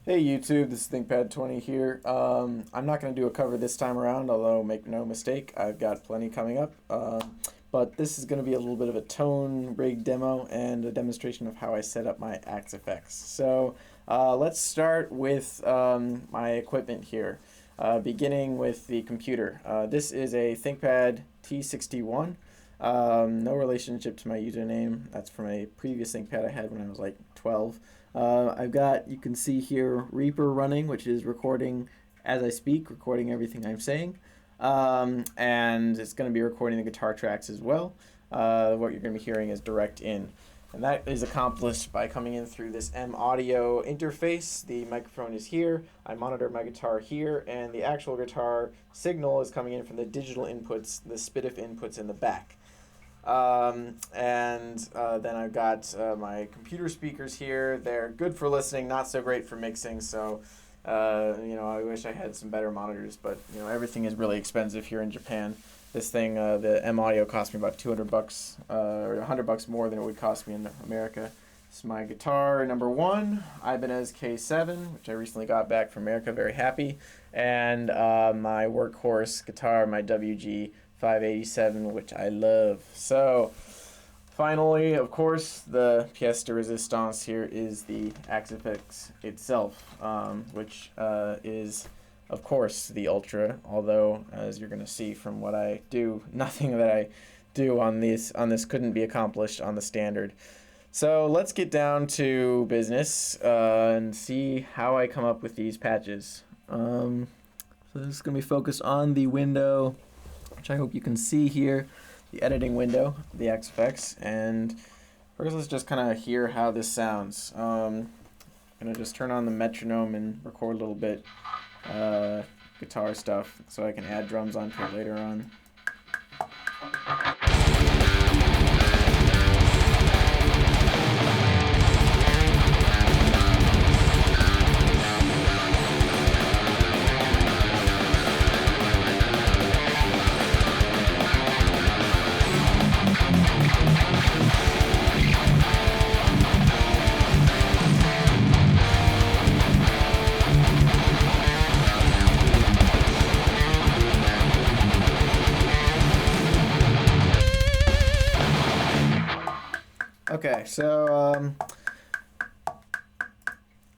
Hey YouTube, this is ThinkPad20 here. I'm not going to do a cover this time around, although make no mistake, I've got plenty coming up. But this is going to be a little bit of a tone rig demo and a demonstration of how I set up my Axe effects. So let's start with my equipment here, beginning with the computer. This is a ThinkPad T61. No relationship to my username. That's from a previous ThinkPad I had when I was like 12. I've got, you can see here, Reaper running, which is recording as I speak, recording everything I'm saying. And it's going to be recording the guitar tracks as well. What you're going to be hearing is direct in. And that is accomplished by coming in through this M audio interface. The microphone is here, I monitor my guitar here, and the actual guitar signal is coming in from the digital inputs, the SPDIF inputs in the back. Then I've got my computer speakers here. They're good for listening, not so great for mixing, so I wish I had some better monitors, but everything is really expensive here in Japan. This thing, the M Audio, cost me about $200 or $100 more than it would cost me in America. This is my guitar number one, Ibanez K7, which I recently got back from America, very happy, and my workhorse guitar, my WG 587, which I love. So finally, of course, the pièce de résistance here is the Axe effects itself, which is, of course, the Ultra, although, as you're going to see from what I do, nothing that I do on this couldn't be accomplished on the standard. So let's get down to business and see how I come up with these patches. So this is going to be focused on the window, which I hope you can see here, the editing window, the Axe effects, and first let's just kind of hear how this sounds. I'm going to just turn on the metronome and record a little bit guitar stuff so I can add drums onto it later on.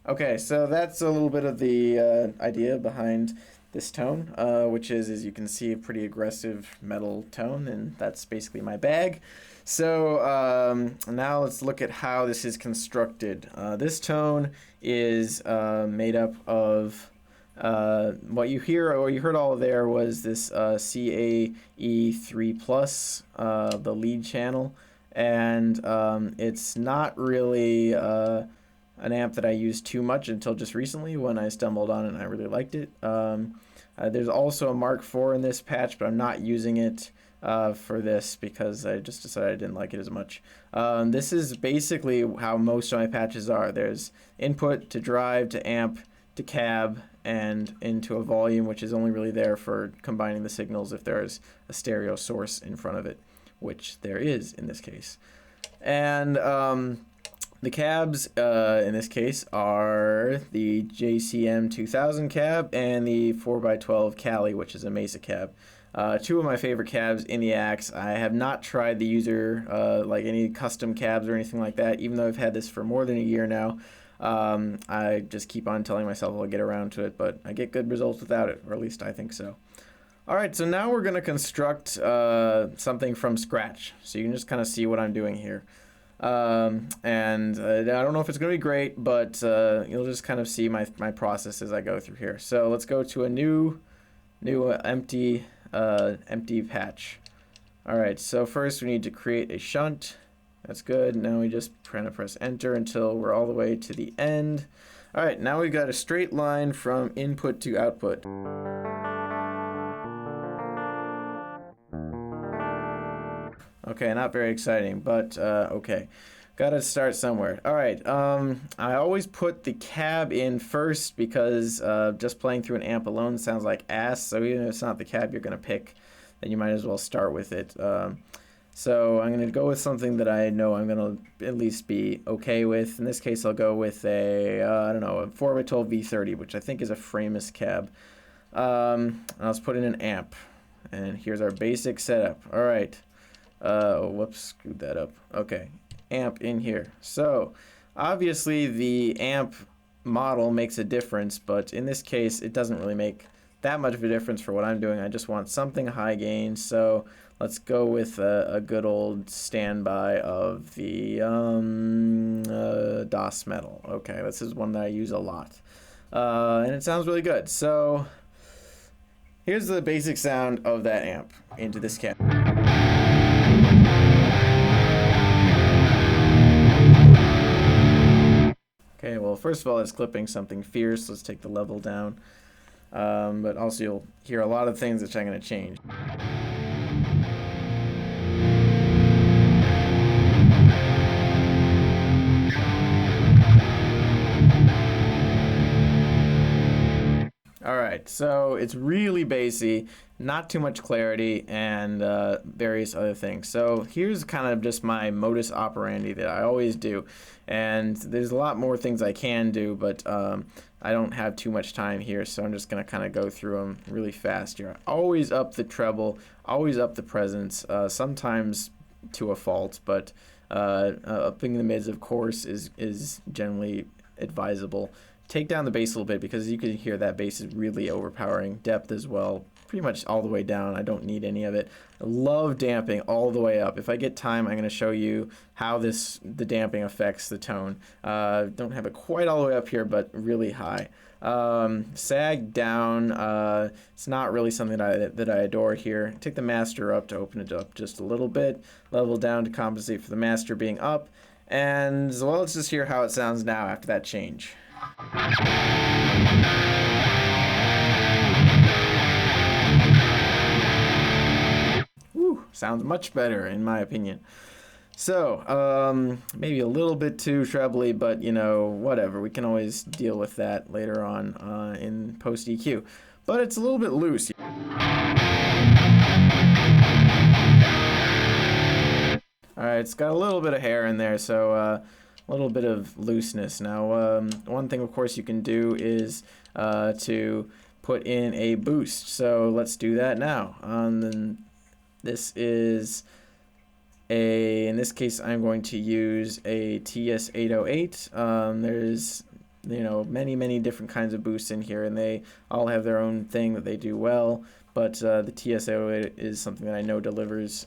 Okay, so that's a little bit of the idea behind this tone, which is, as you can see, a pretty aggressive metal tone, and that's basically my bag. So now let's look at how this is constructed. This tone is made up of what you heard all there was this CAE3+, the lead channel. And it's not really an amp that I used too much until just recently when I stumbled on it and I really liked it. There's also a Mark IV in this patch, but I'm not using it for this because I just decided I didn't like it as much. This is basically how most of my patches are. There's input to drive to amp to cab and into a volume, which is only really there for combining the signals if there's a stereo source in front of it, which there is in this case. And the cabs in this case are the JCM 2000 cab and the 4x12 Cali, which is a Mesa cab. Two of my favorite cabs in the Axe. I have not tried the user, like any custom cabs or anything like that, even though I've had this for more than a year now. I just keep on telling myself I'll get around to it, but I get good results without it, or at least I think so. Alright, so now we're going to construct something from scratch, so you can just kind of see what I'm doing here. I don't know if it's going to be great, but you'll just kind of see my process as I go through here. So let's go to a new empty patch. Alright, so first we need to create a shunt. That's good. Now we just kind of press enter until we're all the way to the end. Alright, now we've got a straight line from input to output. Okay, not very exciting, but okay. Gotta start somewhere. Alright, I always put the cab in first because just playing through an amp alone sounds like ass, so even if it's not the cab you're gonna pick, then you might as well start with it. So I'm going to go with something that I know I'm going to at least be okay with. In this case, I'll go with a, I don't know, a 4x12 V30, which I think is a frameless cab. Let's put in an amp. And here's our basic setup. All right. Whoops, screwed that up. Okay, amp in here. So obviously the amp model makes a difference, but in this case it doesn't really make that much of a difference for what I'm doing. I just want something high gain, so let's go with a good old standby of the DOS metal. Okay, this is one that I use a lot, and it sounds really good. So here's the basic sound of that amp into this cab. Okay, well, first of all, it's clipping something fierce. Let's take the level down. But also you'll hear a lot of things which I'm going to change. Alright, so it's really bassy, not too much clarity, and various other things. So here's kind of just my modus operandi that I always do. And there's a lot more things I can do, but I don't have too much time here, so I'm just going to kind of go through them really fast here. Always up the treble, always up the presence, sometimes to a fault, but upping the mids, of course, is generally advisable. Take down the bass a little bit because you can hear that bass is really overpowering. Depth as well, pretty much all the way down. I don't need any of it. I love damping all the way up. If I get time, I'm going to show you how the damping affects the tone. Don't have it quite all the way up here, but really high. Sag down. It's not really something that I adore here. Take the master up to open it up just a little bit. Level down to compensate for the master being up. And well, let's just hear how it sounds now after that change. Woo, sounds much better in my opinion. So, maybe a little bit too trebly, but you know, whatever. We can always deal with that later on in post EQ. But it's a little bit loose. Alright, it's got a little bit of hair in there, so a little bit of looseness. Now, one thing, of course, you can do is to put in a boost. So let's do that now. Then this is in this case, I'm going to use a TS808. There's many different kinds of boosts in here, and they all have their own thing that they do well. But the TS808 is something that I know delivers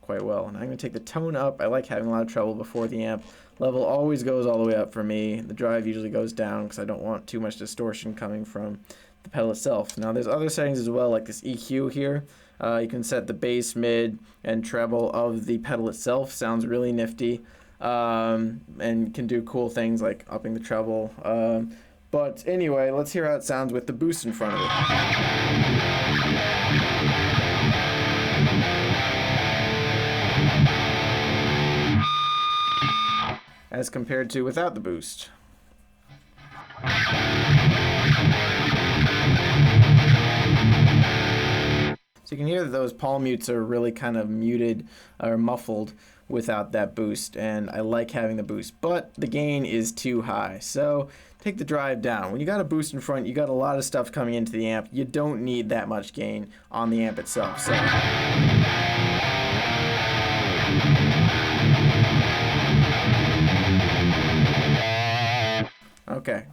quite well. And I'm going to take the tone up. I like having a lot of treble before the amp. Level always goes all the way up for me. The drive usually goes down because I don't want too much distortion coming from the pedal itself. Now there's other settings as well, like this EQ here. You can set the bass, mid, and treble of the pedal itself. Sounds really nifty, and can do cool things like upping the treble. But anyway, let's hear how it sounds with the boost in front of it. As compared to without the boost. So you can hear that those palm mutes are really kind of muted or muffled without that boost, and I like having the boost, but the gain is too high. So take the drive down. When you got a boost in front, you got a lot of stuff coming into the amp. You don't need that much gain on the amp itself. So okay,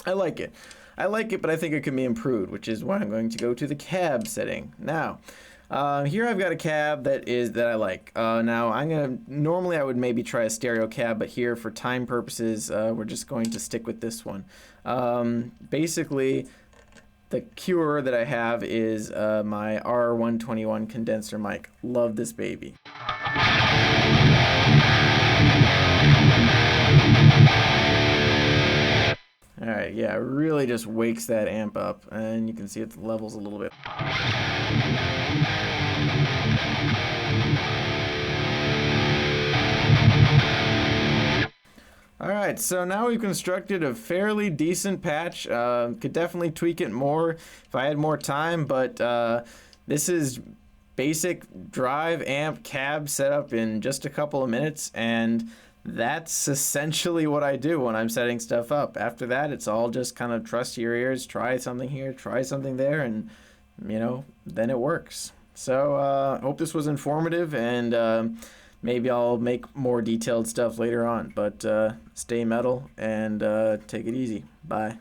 I like it. I like it, but I think it can be improved, which is why I'm going to go to the cab setting. Now, here I've got a cab that I like. Now, normally I would maybe try a stereo cab, but here for time purposes, we're just going to stick with this one. Basically, the cure that I have is my R121 condenser mic. Love this baby. Alright, yeah, it really just wakes that amp up, and you can see it levels a little bit. Alright, so now we've constructed a fairly decent patch. Could definitely tweak it more if I had more time, but this is basic drive, amp, cab setup in just a couple of minutes, and that's essentially what I do when I'm setting stuff up. After that, it's all just kind of trust your ears, try something here, try something there, and then it works. So I hope this was informative, and maybe I'll make more detailed stuff later on. But stay metal and take it easy. Bye.